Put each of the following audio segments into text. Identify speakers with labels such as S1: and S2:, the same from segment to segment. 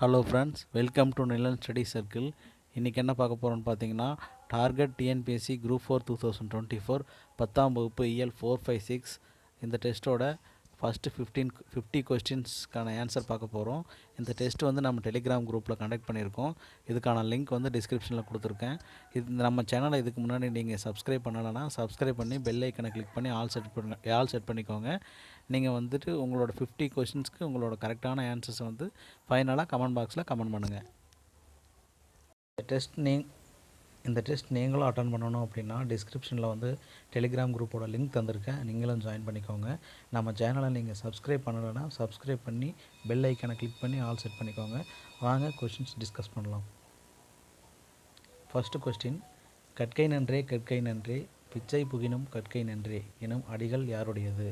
S1: Hello friends, welcome to Nilan study circle. இன்றைக்கி என்ன பார்க்க போகிறோன்னு பார்த்தீங்கன்னா, டார்கெட் டிஎன்பிஎஸ்சி குரூப் 4 2024 10ஆம் வகுப்பு இயல் 456 இந்த டெஸ்ட்டோட ஃபஸ்ட்டு 50 கொஸ்டின்ஸ்க்கான ஆன்சர் பார்க்க போகிறோம். இந்த டெஸ்ட் வந்து நம்ம டெலிகிராம் குரூப்பில் கண்டக்ட் பண்ணியிருக்கோம். இதுக்கான லிங்க் வந்து டிஸ்கிரிப்ஷனில் கொடுத்துருக்கேன். நம்ம சேனலை இதுக்கு முன்னாடி நீங்கள் சப்ஸ்கிரைப் பண்ணலைன்னா சப்ஸ்கிரைப் பண்ணி பெல் ஐக்கனை கிளிக் பண்ணி ஆல் செட் பண்ணிக்கோங்க. நீங்கள் வந்துட்டு உங்களோட 50 கொஸ்டின்ஸ்க்கு உங்களோட கரெக்டான ஆன்சர்ஸை வந்து ஃபைனலாக கமெண்ட் பாக்ஸில் கமெண்ட் பண்ணுங்கள். இந்த டெஸ்ட் நீங்களும் அட்டன் பண்ணணும் அப்படின்னா டிஸ்கிரிப்ஷனில் வந்து டெலிகிராம் குரூப்போட லிங்க் தந்திருக்கேன். நீங்களும் ஜாயின் பண்ணிக்கோங்க. நம்ம சேனலை நீங்கள் சப்ஸ்கிரைப் பண்ணலைன்னா சப்ஸ்கிரைப் பண்ணி பெல் ஐக்கனை கிளிக் பண்ணி ஆல் செட் பண்ணிக்கோங்க. வாங்க கொஸ்டின்ஸ் டிஸ்கஸ் பண்ணலாம். ஃபஸ்ட்டு கொஸ்டின், கற்கை நன்றே கற்கை நன்றே பிச்சை புகினும் கற்கை நன்றே எனும் அடிகள் யாருடையது?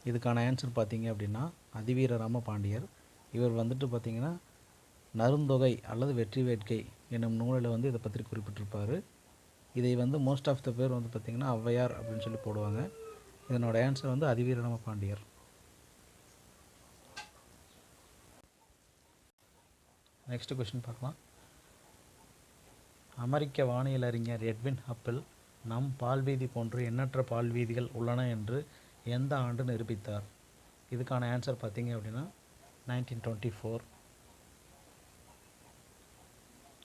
S1: இதுக்கான ஆன்சர் பார்த்தீங்க அப்படின்னா அதிவீர ராம பாண்டியர். இவர் வந்துட்டு பார்த்திங்கன்னா நருந்தொகை அல்லது வெற்றி வேட்கை என்னும் நூலில் வந்து இதை பற்றி குறிப்பிட்டிருப்பார். இதை வந்து மோஸ்ட் ஆஃப் த பேர் வந்து பார்த்திங்கன்னா ஔவையார் அப்படின்னு சொல்லி போடுவாங்க. இதனோட ஆன்சர் வந்து அதிவீர ராம பாண்டியர். நெக்ஸ்ட் கொஸ்டின் பார்க்கலாம். அமெரிக்க வானியல் அறிஞர் எட்வின் ஹப்பிள் நம் பால்வீதி போன்று எண்ணற்ற பால்வீதிகள் உள்ளன என்று எந்த ஆண்டு நிரூபித்தார்? இதுக்கான ஆன்சர் பார்த்தீங்க அப்படின்னா 1924.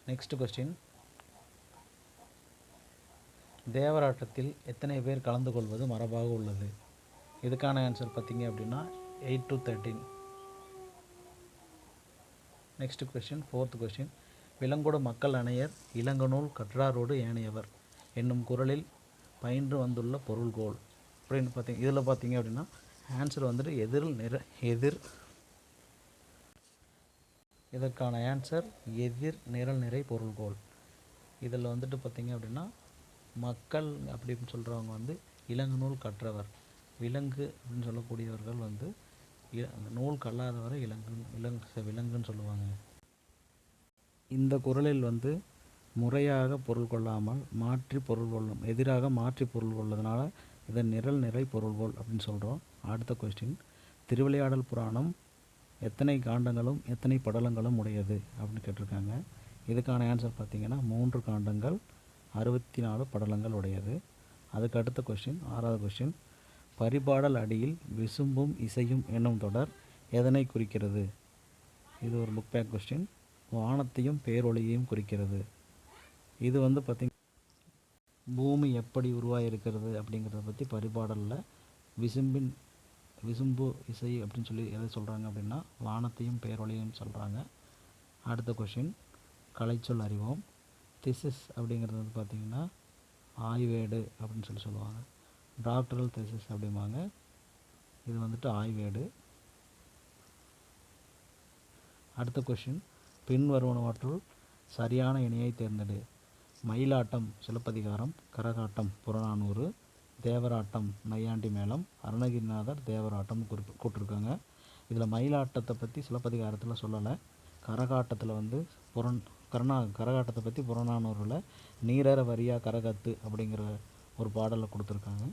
S1: நெக்ஸ்ட் கொஸ்டின், தேவராட்டத்தில் எத்தனை பேர் கலந்து கொள்வது மரபாக உள்ளது? இதுக்கான ஆன்சர் பார்த்தீங்க அப்படின்னா 8 to 13. Next question, fourth question, விலங்கோடு மக்கள் அணையர் இளங்கநூல் கற்றாரோடு ஏனையவர் என்னும் குறளில் பயின்று வந்துள்ள பொருள்கோள் அப்படின்னு இதில் பார்த்தீங்க அப்படின்னா ஆன்சர் வந்துட்டு இதற்கான ஆன்சர் எதிர் நிரல் நிறை பொருள்கோள். இதில் வந்துட்டு பார்த்திங்க அப்படின்னா மக்கள் அப்படின்னு சொல்கிறவங்க வந்து இளங்கநூல் கற்றவர், விலங்கு அப்படின்னு சொல்லக்கூடியவர்கள் வந்து நூல் கல்லாதவரை விலங்குன்னு சொல்லுவாங்க. இந்த குறளில் வந்து முறையாக பொருள் கொள்ளாமல் மாற்றி பொருள் கொள்ளும் எதிராக மாற்றி பொருள் கொள்வதனால இதை நிரல் நிறை பொருள்கோள் அப்படின்னு சொல்கிறோம். அடுத்த கொஸ்டின், திருவிளையாடல் புராணம் எத்தனை காண்டங்களும் எத்தனை படலங்களும் உடையது அப்படின்னு கேட்டிருக்காங்க. இதுக்கான ஆன்சர் பார்த்திங்கன்னா 3 காண்டங்கள் 64 படலங்கள் உடையது. அதுக்கு அடுத்த கொஸ்டின், 6வது கொஸ்டின், பரிபாடல் அடியில் விசும்பும் இசையும் என்னும் தொடர் எதனை குறிக்கிறது? இது ஒரு புக் பேக் கொஸ்டின். வானத்தையும் பேரொளியையும் குறிக்கிறது. இது வந்து பார்த்திங்க பூமி எப்படி உருவாகிருக்கிறது அப்படிங்கிறத பற்றி பரிபாடலில் விசும்பு இசை அப்படின்னு சொல்லி எதை சொல்கிறாங்க அப்படின்னா வானத்தையும் பேரொளியும் சொல்கிறாங்க. அடுத்த கொஷின், கலைச்சொல் அறிவோம். திசிஸ் அப்படிங்கிறது வந்து பார்த்திங்கன்னா ஆய்வேடு அப்படின்னு சொல்லி சொல்லுவாங்க. டாக்டரல் திசிஸ் அப்படிம்பாங்க. இது வந்துட்டு ஆய்வேடு. அடுத்த கொஷின், பின்வருவனவற்றுள் சரியான இணையை தேர்ந்தெடு. மயிலாட்டம் சிலப்பதிகாரம், கரகாட்டம் புறநானூறு, தேவராட்டம் நையாண்டி மேளம், அருணகிரிநாதர் தேவராட்டம் கூட்டிருக்காங்க. இதில் மயிலாட்டத்தை பற்றி சிலப்பதிகாரத்தில் சொல்லலை. கரகாட்டத்தில் வந்து கரகாட்டத்தை பற்றி புறநானூறில் நீரற வரியா கரகத்து அப்படிங்கிற ஒரு பாடலை கொடுத்துருக்காங்க.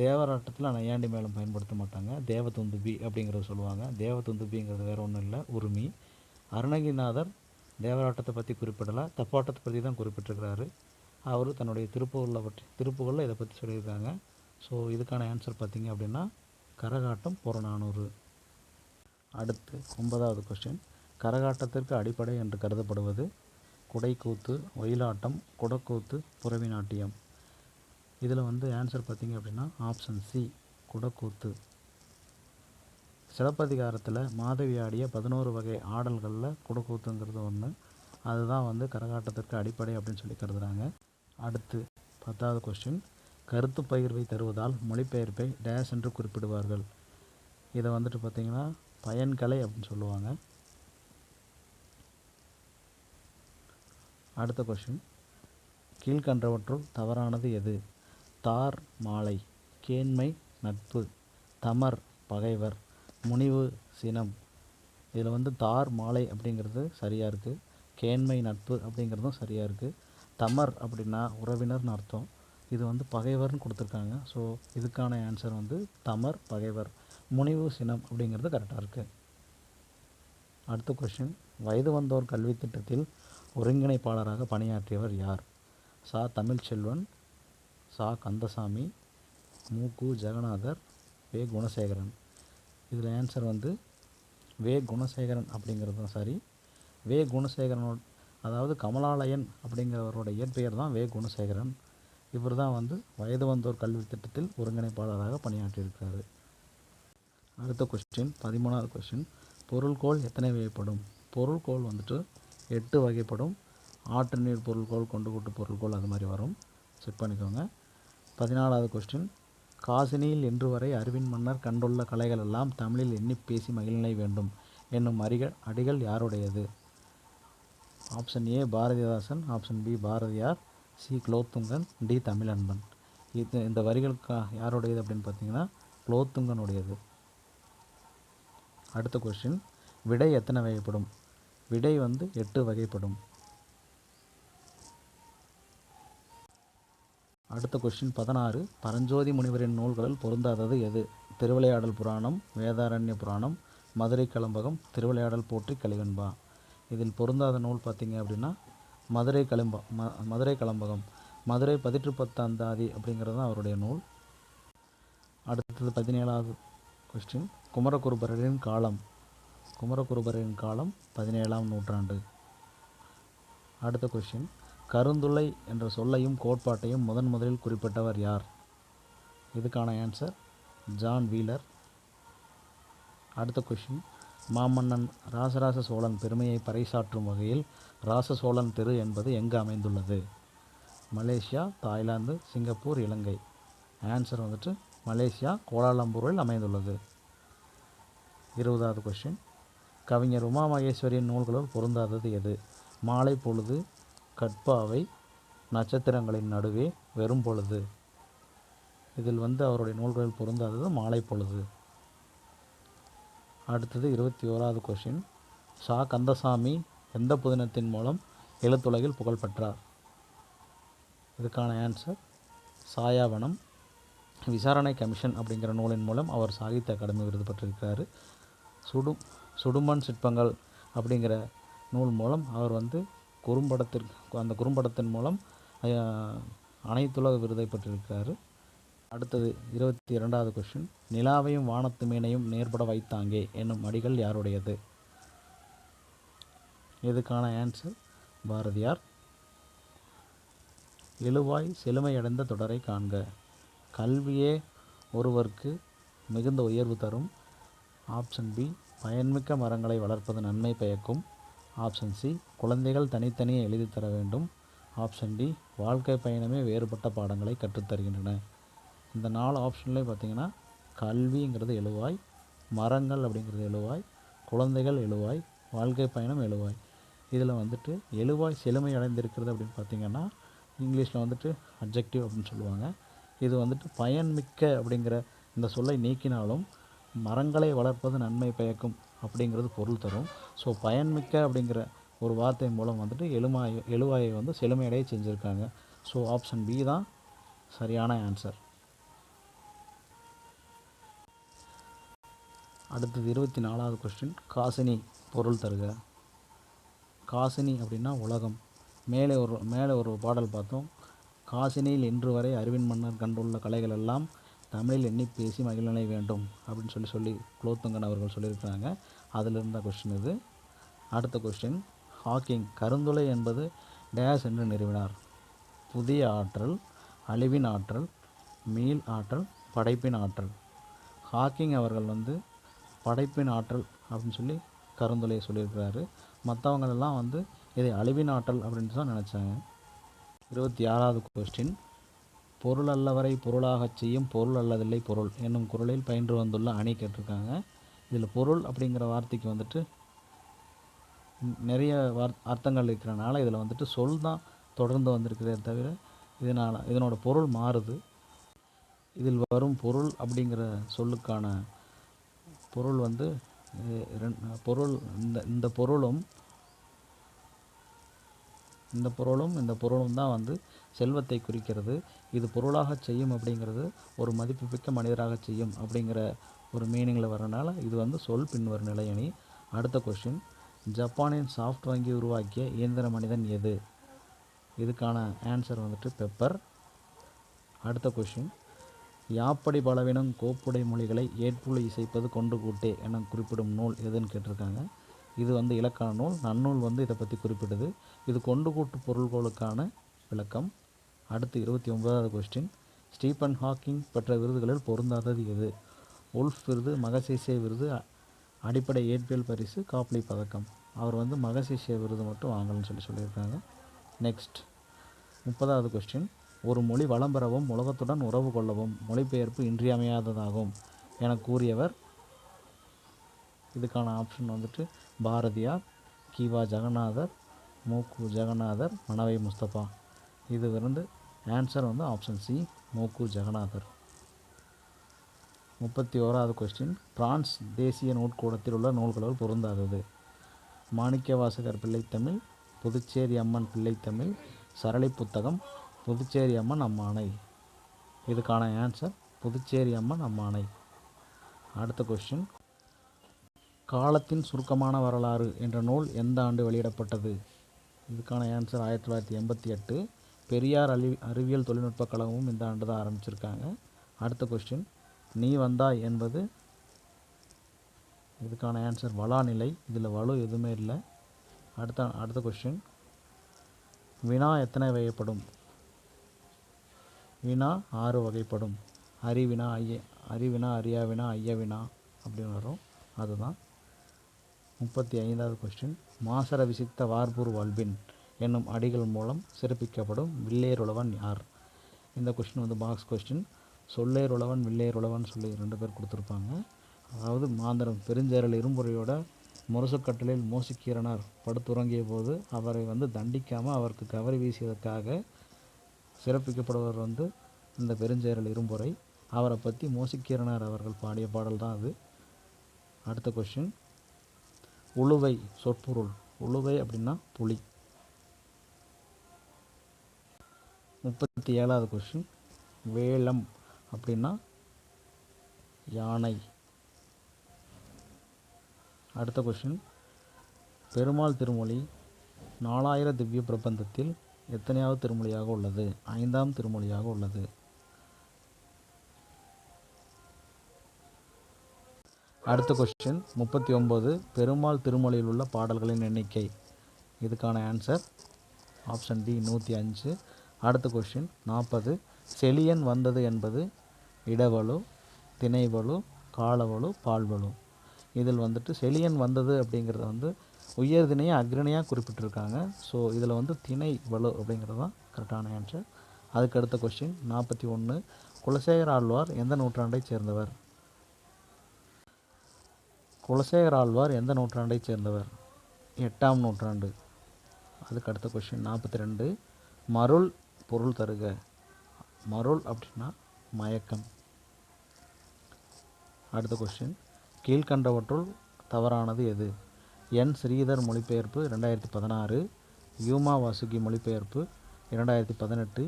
S1: தேவராட்டத்தில் நையாண்டி மேளம் பயன்படுத்த மாட்டாங்க, தேவதுந்துபி அப்படிங்கிறத சொல்லுவாங்க. தேவதுந்துபிங்கிறது வேறு ஒன்றும் இல்லை, உரிமை. அருணகிரிநாதர் தேவராட்டத்தை பற்றி குறிப்பிடலை, தப்பாட்டத்தை பற்றி தான் குறிப்பிட்டிருக்கிறாரு. அவர் தன்னுடைய திருப்புகளில் இதை பற்றி சொல்லியிருக்காங்க. ஸோ இதுக்கான ஆன்சர் பார்த்திங்க அப்படின்னா கரகாட்டம் புறநானூறு. அடுத்து 9வது கொஸ்டின், கரகாட்டத்திற்கு அடிப்படை என்று கருதப்படுவது குடைக்கூத்து, ஒயிலாட்டம், குடக்கூத்து, புறவி நாட்டியம். இதில் வந்து ஆன்சர் பார்த்திங்க அப்படின்னா ஆப்ஷன் சி குடக்கூத்து. சிலப்பதிகாரத்தில் மாதவி ஆடிய 11 வகை ஆடல்களில் குடக்கூத்துங்கிறது ஒன்று. அதுதான் வந்து கரகாட்டத்திற்கு அடிப்படை அப்படின்னு சொல்லி கருதுகிறாங்க. அடுத்து 10வது கொஸ்டின், கருத்து பகிர்வை தருவதால் மொழிபெயர்ப்பை டேஷ் என்று குறிப்பிடுவார்கள். இதை வந்துட்டு பார்த்திங்கன்னா பயன்கலை அப்படின்னு சொல்லுவாங்க. அடுத்த கொஸ்டின், கீழ்கண்டவற்றுள் தவறானது எது? தார் மாலை, கேண்மை நட்பு, தமர் பகைவர், முனிவு சினம். இதில் வந்து தார் மாலை அப்படிங்கிறது சரியாக இருக்குது, கேண்மை நட்பு அப்படிங்கிறதும் சரியாக இருக்குது. தமர் அப்படின்னா உறவினர்னு அர்த்தம், இது வந்து பகைவர்னு கொடுத்துருக்காங்க. ஸோ இதுக்கான ஆன்சர் வந்து தமர் பகைவர், முனிவு சினம் அப்படிங்கிறது கரெக்டாக இருக்குது. அடுத்த கொஸ்டின், வயது வந்தோர் கல்வி திட்டத்தில் ஒருங்கிணைப்பாளராக பணியாற்றியவர் யார்? சா. தமிழ்ச்செல்வன், சா. கந்தசாமி, மு. ஜெகநாதர், வே. குணசேகரன். இதில் ஆன்சர் வந்து வே. குணசேகரன் அப்படிங்கிறது தான் சரி. வே. குணசேகரனோட, அதாவது கமலாலயன் அப்படிங்கிறவரோட இயற்பெயர் தான் வே. குணசேகரன். இவர் தான் வந்து வயது வந்தோர் கல்வி திட்டத்தில் ஒருங்கிணைப்பாளராக பணியாற்றியிருக்காரு. அடுத்த கொஸ்டின், 13வது கொஸ்டின், பொருள்கோள் எத்தனை வகைப்படும்? பொருள்கோள் வந்துட்டு 8 வகைப்படும். ஆற்று நீர் பொருள்கோள், கொண்டு கூட்டு பொருள்கோள், அது மாதிரி வரும். செக் பண்ணிக்கோங்க. 14வது கொஸ்டின், காசினியில் இன்று வரை அறிவின் மன்னர் கண்டுள்ள கலைகள் எல்லாம் தமிழில் எண்ணி பேசி மகிழ்நிலை வேண்டும் என்னும் அடிகள் யாருடையது? Option A Bharathidasan, option B Bharathiyar, C Kulothungan, D Tamizhanban. இந்த வரிகள் யாருடையது அப்படின்னு பார்த்தீங்கன்னா குலோத்துங்கனுடையது. அடுத்த கொஸ்டின், விடை எத்தனை வகைப்படும்? விடை வந்து 8 வகைப்படும். அடுத்த கொஸ்டின் 16, பரஞ்சோதி முனிவரின் நூல்களில் பொருந்தாதது எது? திருவிளையாடல் புராணம், வேதாரண்ய புராணம், மதுரை கலம்பகம், திருவிளையாடல் போற்றி கலிவெண்பா. இதில் பொருந்தாத நூல் பார்த்தீங்க அப்படின்னா மதுரை கலம்பகம். மதுரை 18 அப்படிங்கிறது தான் அவருடைய நூல். அடுத்தது 17வது கொஸ்டின், குமரகுருபரரின் காலம். குமரகுருபரரின் காலம் 17ஆம் நூற்றாண்டு. அடுத்த கொஸ்டின், கருந்துளை என்ற சொல்லையும் கோட்பாட்டையும் முதலில் குறிப்பிட்டவர் யார்? இதுக்கான ஆன்சர் ஜான் வீலர். அடுத்த கொஸ்டின், மாமன்னன் ராசராச சோழன் பெருமையை பறைசாற்றும் வகையில் ராச சோழன் தெரு என்பது எங்கு அமைந்துள்ளது? மலேசியா, தாய்லாந்து, சிங்கப்பூர், இலங்கை. ஆன்சர் வந்துட்டு மலேசியா, கோலாலம்பூரில் அமைந்துள்ளது. 20வது கொஸ்டின், கவிஞர் உமா மகேஸ்வரியின் நூல்களுள் பொருந்தாதது எது? மாலை பொழுது, கட்பாவை, நட்சத்திரங்களின் நடுவே, வெறும் பொழுது. இதில் வந்து அவருடைய நூல்களில் பொருந்தாதது மாலை பொழுது. அடுத்தது 21வது கொஸ்டின், சா. கந்தசாமி எந்த புதினத்தின் மூலம் எழுத்துலகில் புகழ் பெற்றார்? இதுக்கான ஆன்சர் சாயாவனம். விசாரணை கமிஷன் அப்படிங்கிற நூலின் மூலம் அவர் சாகித்ய அகாடமி விருது பெற்றிருக்கிறார். சுடுமண் சிற்பங்கள் அப்படிங்கிற நூல் மூலம் அவர் வந்து குறும்படத்தின் மூலம் அனைத்துலக விருதை பெற்றிருக்கிறார். அடுத்தது 22வது கொஸ்டின், நிலாவையும் வானத்து மீனையும் நேர்பட வைத்தாங்கே என்னும் அடிகள் யாருடையது? இதுக்கான ஆன்சர் பாரதியார். எழுவாய் செழுமையடைந்த தொடரை காண்க. கல்வியே ஒருவருக்கு மிகுந்த உயர்வு தரும். ஆப்ஷன் பி பயன்மிக்க மரங்களை வளர்ப்பது நன்மை பயக்கும். ஆப்ஷன் சி குழந்தைகள் தனித்தனியே எழுதி தர வேண்டும். ஆப்ஷன் டி வாழ்க்கை பயணமே வேறுபட்ட பாடங்களை கற்றுத்தருகின்றன. இந்த 4 ஆப்ஷன்லேயும் பார்த்திங்கன்னா கல்விங்கிறது எழுவாய், மரங்கள் அப்படிங்கிறது எழுவாய், குழந்தைகள் எழுவாய், வாழ்க்கை பயணம் எழுவாய். இதில் வந்துட்டு எழுவாய் செழுமை அடைந்திருக்கிறது அப்படின்னு பார்த்திங்கன்னா இங்கிலீஷில் வந்துட்டு அட்ஜெக்டிவ் அப்படின்னு சொல்லுவாங்க. இது வந்துட்டு பயன்மிக்க அப்படிங்கிற இந்த சொல்லை நீக்கினாலும் மரங்களை வளர்ப்பது நன்மை பயக்கும் அப்படிங்கிறது பொருள் தரும். ஸோ பயன்மிக்க அப்படிங்கிற ஒரு வார்த்தை மூலம் வந்துட்டு எழுவாயை வந்து செழுமையடைய செஞ்சுருக்காங்க. ஸோ ஆப்ஷன் பி தான் சரியான ஆன்சர். அடுத்தது 24வது கொஸ்டின், காசினி பொருள் தருக. காசினி அப்படின்னா உலகம். மேலே ஒரு பாடல் பார்த்தோம். காசினியில் இன்று வரை அறிவின் மன்னர் கண்டுள்ள கலைகள் எல்லாம் தமிழில் எண்ணி பேசி மகிழ்நிலை வேண்டும் அப்படின்னு சொல்லி குலோத்துங்கன் அவர்கள் சொல்லியிருக்கிறாங்க. அதில் இருந்த கொஸ்டின் இது. அடுத்த கொஸ்டின், ஹாக்கிங் கருந்துளை என்பது டேஸ் என்று நிறுவினார்? புதிய ஆற்றல், அழிவின் ஆற்றல், மீள் ஆற்றல், படைப்பின் ஆற்றல். ஹாக்கிங் அவர்கள் வந்து படைப்பின் ஆற்றல் அப்படின்னு சொல்லி கருந்துளையை சொல்லியிருக்கிறாரு. மற்றவங்களெல்லாம் வந்து இதை அழிவின் ஆற்றல் அப்படின்னு தான் நினச்சாங்க. 26வது கொஸ்டின், பொருள் அல்லவரை பொருளாகச் செய்யும் பொருள் அல்லதில்லை பொருள் என்னும் குறளில் பயின்று வந்துள்ள அணி கேட்டிருக்காங்க. இதில் பொருள் அப்படிங்கிற வார்த்தைக்கு வந்துட்டு நிறைய அர்த்தங்கள் இருக்கிறனால இதில் வந்துட்டு சொல் தான் தொடர்ந்து வந்திருக்கிறதே தவிர இதனோட பொருள் மாறுது. இதில் வரும் பொருள் அப்படிங்கிற சொல்லுக்கான பொருள் வந்து இந்த பொருளும் தான் வந்து செல்வத்தை குறிக்கிறது. இது பொருளாக செய்யும் அப்படிங்கிறது ஒரு மதிப்புமிக்க மனிதராக செய்யும் அப்படிங்கிற ஒரு மீனிங்கில் வரனால இது வந்து சொல் பின்வரும் நிலையணி. அடுத்த கொஸ்டின், ஜப்பானின் சாஃப்ட் வங்கி உருவாக்கிய இயந்திர மனிதன் எது? இதுக்கான ஆன்சர் வந்துட்டு பெப்பர். அடுத்த கொஷின், யாப்படி பலவினம் கோப்புடை மொழிகளை ஏற்புழு இசைப்பது கொண்டு கூட்டே என குறிப்பிடும் நூல் எதுன்னு கேட்டிருக்காங்க. இது வந்து இலக்கண நூல். நன்னூல் வந்து இதை பற்றி குறிப்பிடுது. இது கொண்டு கூட்டு பொருள்களுக்கான விளக்கம். அடுத்து 29வது கொஸ்டின், ஸ்டீபன் ஹாக்கிங் பெற்ற விருதுகளில் பொருந்தாதது எது? உல்ஃப் விருது, மகசேசே விருது, அடிப்படை இயற்பியல் பரிசு, காப்லி பதக்கம். அவர் வந்து மகசேசே விருது மட்டும் வாங்கலன்னு சொல்லியிருக்காங்க. நெக்ஸ்ட் 30வது கொஸ்டின், ஒரு மொழி வளம் பெறவும் உலகத்துடன் உறவு கொள்ளவும் மொழிபெயர்ப்பு இன்றியமையாததாகும் என கூறியவர்? இதுக்கான ஆப்ஷன் வந்துட்டு பாரதியார், கிவா ஜெகநாதர், மூக்கு ஜெகநாதர், மனவை முஸ்தபா. இது வந்து ஆன்சர் வந்து ஆப்ஷன் சி, மூக்கு ஜெகநாதர். 31வது கொஸ்டின், பிரான்ஸ் தேசிய நூற்கூடத்தில் உள்ள நூல்களுள் பொருந்தாதது? மாணிக்கவாசகர் பிள்ளைத்தமிழ், புதுச்சேரி அம்மன் பிள்ளைத்தமிழ், சரளி புத்தகம், புதுச்சேரி அம்மன் அம்மானை. இதுக்கான ஆன்சர் புதுச்சேரி அம்மன் அம்மானை. அடுத்த கொஸ்டின், காலத்தின் சுருக்கமான வரலாறு என்ற நூல் எந்த ஆண்டு வெளியிடப்பட்டது? இதுக்கான ஆன்சர் 1988. பெரியார் அறிவியல் தொழில்நுட்ப கழகமும் இந்த ஆண்டு தான் ஆரம்பிச்சிருக்காங்க. அடுத்த கொஸ்டின், நீ வந்தாய் என்பது? இதுக்கான ஆன்சர் வளாநிலை. இதில் வலு எதுவுமே இல்லை. அடுத்த கொஸ்டின், வினா எத்தனை வகைப்படும்? வினா 6 வகைப்படும். அறிவினா, அறிவினா, அறியாவினா, ஐயவினா அப்படின்னு வரும். அதுதான். 35வது கொஸ்டின், மாசற விசித்த வார்பூர் வல்பின் என்னும் அடிகள் மூலம் சிறப்பிக்கப்படும் வில்லேருளவன் யார்? இந்த கொஸ்டின் வந்து பாக்ஸ் கொஸ்டின். சொல்லேருளவன் வில்லேருளவன் சொல்லி 2 பேர் கொடுத்துருப்பாங்க. அதாவது மாந்தரம் பெருஞ்சேரல் இரும்புரையோட முரசுக்கட்டலில் மோசிக்கீரனார் படுத்துறங்கிய போது அவரை வந்து தண்டிக்காமல் அவருக்கு கவரி வீசியதற்காக சிறப்பிக்கப்படுவர் வந்து இந்த பெருஞ்சேரல் இரும்புரை. அவரை பற்றி மோசிக்கீரனார் அவர்கள் பாடிய பாடல் தான் அது. அடுத்த கொஸ்டின், உளுவை சொற்பொருள். உளுவை அப்படின்னா புலி. 37வது கொஸ்டின், வேலம் அப்படின்னா யானை. அடுத்த கொஸ்டின், பெருமாள் திருமொழி 4000 திவ்ய பிரபந்தத்தில் எத்தனையாவது திருமொழியாக உள்ளது? 5ஆம் திருமொழியாக உள்ளது. அடுத்த கொஸ்டின் 39, பெருமாள் திருமொழியில் உள்ள பாடல்களின் எண்ணிக்கை. இதுக்கான ஆன்சர் ஆப்ஷன் டி 105. அடுத்த கொஸ்டின் 40, செலியன் வந்தது என்பது இடவலு, திணைவலு, காலவலு, பால்வலு. இதில் வந்துட்டு செலியன் வந்தது அப்படிங்கிறத வந்து உயர்திணையை அக்ரணியாக குறிப்பிட்டிருக்காங்க. ஸோ இதில் வந்து திணை வலு அப்படிங்கிறது தான் கரெக்டான ஆன்சர். அதுக்கு அடுத்த கொஸ்டின் 41, குலசேகர ஆழ்வார் எந்த நூற்றாண்டை சேர்ந்தவர்? குலசேகர ஆழ்வார் எந்த நூற்றாண்டை சேர்ந்தவர்? 8ஆம் நூற்றாண்டு. அதுக்கு அடுத்த கொஸ்டின் 42, மருள் பொருள் தருக. மருள் அப்படின்னா மயக்கம். அடுத்த கொஸ்டின், கீழ்கண்டவற்றுள் தவறானது எது? என் ஸ்ரீதர் மொழிபெயர்ப்பு 2016, யூமா வாசுகி மொழிபெயர்ப்பு 2018,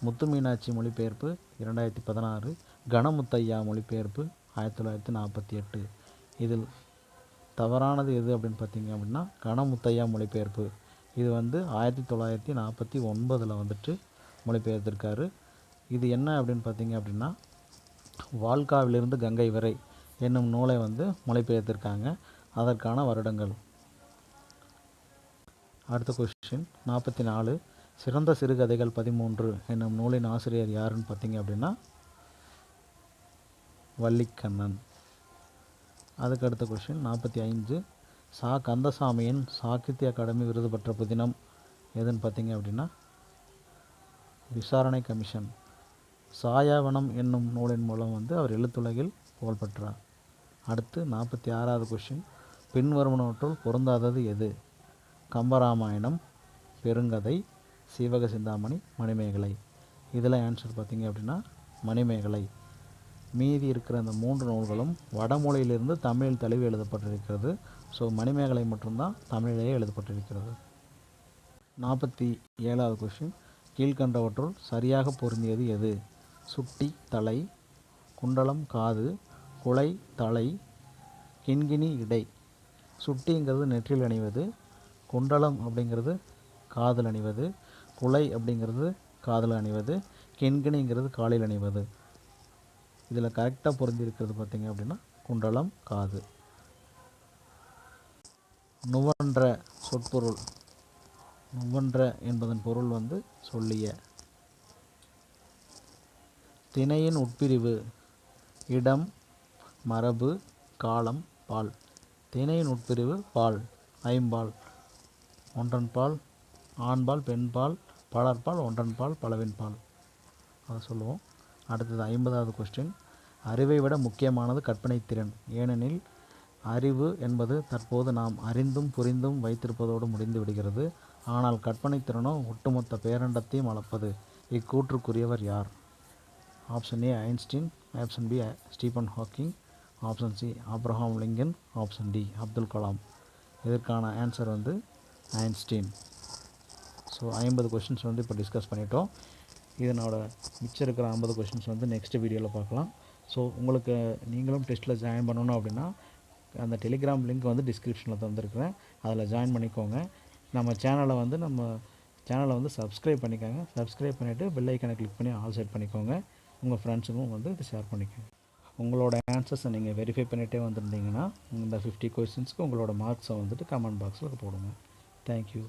S1: முத்து மீனாட்சி மொழிபெயர்ப்பு 2016, கணமுத்தையா மொழிபெயர்ப்பு 1948. இதில் தவறானது எது அப்படின்னு பார்த்தீங்க அப்படின்னா கணமுத்தையா மொழிபெயர்ப்பு. இது வந்து 1949 வந்துட்டு மொழிபெயர்த்திருக்காரு. இது என்ன அப்படின்னு பார்த்தீங்க அப்படின்னா வால்காவிலிருந்து கங்கை வரை என்னும் நூலை வந்து மொழிபெயர்த்திருக்காங்க. அதற்கான வருடங்கள். அடுத்த கொஸ்டின் 44, சிறந்த சிறுகதைகள் 13 என்னும் நூலின் ஆசிரியர் யாருன்னு பார்த்தீங்க அப்படின்னா வள்ளிக்கண்ணன். அதுக்கு அடுத்த கொஸ்டின் 45, சா கந்தசாமியின் சாகித்ய அகாடமி விருது பெற்ற புதினம் எதுன்னு பார்த்தீங்க அப்படின்னா விசாரணை கமிஷன். சாயாவனம் என்னும் நூலின் மூலம் வந்து அவர் எழுத்துலகில் புகழ்பெற்றார். அடுத்து 46வது கொஸ்டின், பின்வருவனவற்றுள் பொருந்தாதது எது? கம்பராமாயணம், பெருங்கதை, சீவக சிந்தாமணி, மணிமேகலை. இதில் ஆன்சர் பார்த்தீங்க அப்படின்னா மணிமேகலை. மீதி இருக்கிற அந்த 3 நூல்களும் வடமொழியிலிருந்து தமிழில் தழுவி எழுதப்பட்டிருக்கிறது. ஸோ மணிமேகலை மட்டும்தான் தமிழிலேயே எழுதப்பட்டிருக்கிறது. 47வது கொஸ்டின், கீழ்கண்டவற்றுள் சரியாக பொருந்தியது எது? சுட்டி தலை, குண்டலம் காது, குலை தலை, கிண்கிணி இடை. சுட்டிங்கிறது நெற்றியில் அணிவது, குண்டலம் அப்படிங்கிறது காதில் அணிவது, குலை அப்படிங்கிறது காதில் அணிவது, கிண்கிணிங்கிறது காலில் அணிவது. இதில் கரெக்டாக பொருந்திருக்கிறது பார்த்திங்க அப்படின்னா குண்டலம் காது. நுவன்ற சொற்பொருள். நுவன்ற என்பதன் பொருள் வந்து சொல்லிய. திணையின் உட்பிரிவு இடம், மரபு, காலம், பால். திணையின் உட்பிரிவு பால், ஐம்பால். ஒன்றன்பால், ஆண்பால், பெண்பால், பலர்பால், ஒன்றன்பால், பலவின்பால். அதை சொல்லுவோம். அடுத்தது 50வது கொஸ்டின். அறிவை விட முக்கியமானது கற்பனை திறன். ஏனெனில் அறிவு என்பது தற்போது நாம் அறிந்தும் புரிந்தும் வைத்திருப்பதோடு முடிந்து விடுகிறது. ஆனால் கற்பனை திறனோ ஒட்டுமொத்த பேரண்டத்தையும் அளப்பது. இக்கூற்றுக்குரியவர் யார்? Option A Einstein, option B Stephen Hawking, option C Abraham Lincoln, option D Abdul Kalam. இதற்கான ஆன்சர் வந்து ஐன்ஸ்டீன். ஸோ 50 கொஷின்ஸ் வந்து இப்போ டிஸ்கஸ் பண்ணிட்டோம். இதனோட மிச்சம் இருக்கிற 50 கொஷின்ஸ் வந்து நெக்ஸ்ட் வீடியோவில் பார்க்கலாம். ஸோ உங்களுக்கு நீங்களும் டெஸ்ட்டில் ஜாயின் பண்ணணும் அப்படின்னா அந்த டெலிகிராம் லிங்க் வந்து டிஸ்கிரிப்ஷனில் தந்துருக்குறேன், அதில் ஜாயின் பண்ணிக்கோங்க. நம்ம சேனலை வந்து சப்ஸ்கிரைப் பண்ணிக்கோங்க. சப்ஸ்கிரைப் பண்ணிவிட்டு பெல் ஐக்கனை கிளிக் பண்ணி ஆல் செட் பண்ணிக்கோங்க. உங்கள் ஃப்ரெண்ட்ஸுக்கும் வந்து இதை ஷேர் பண்ணிக்கோங்க. உங்களோட ஆன்சர்ஸை நீங்கள் வெரிஃபை பண்ணிகிட்டே வந்திருந்தீங்கன்னா இந்த 50 கொஸ்டின்ஸ்க்கு உங்களோட மார்க்ஸை வந்துட்டு கமெண்ட் பாக்ஸில் போடுங்க. தேங்க்யூ.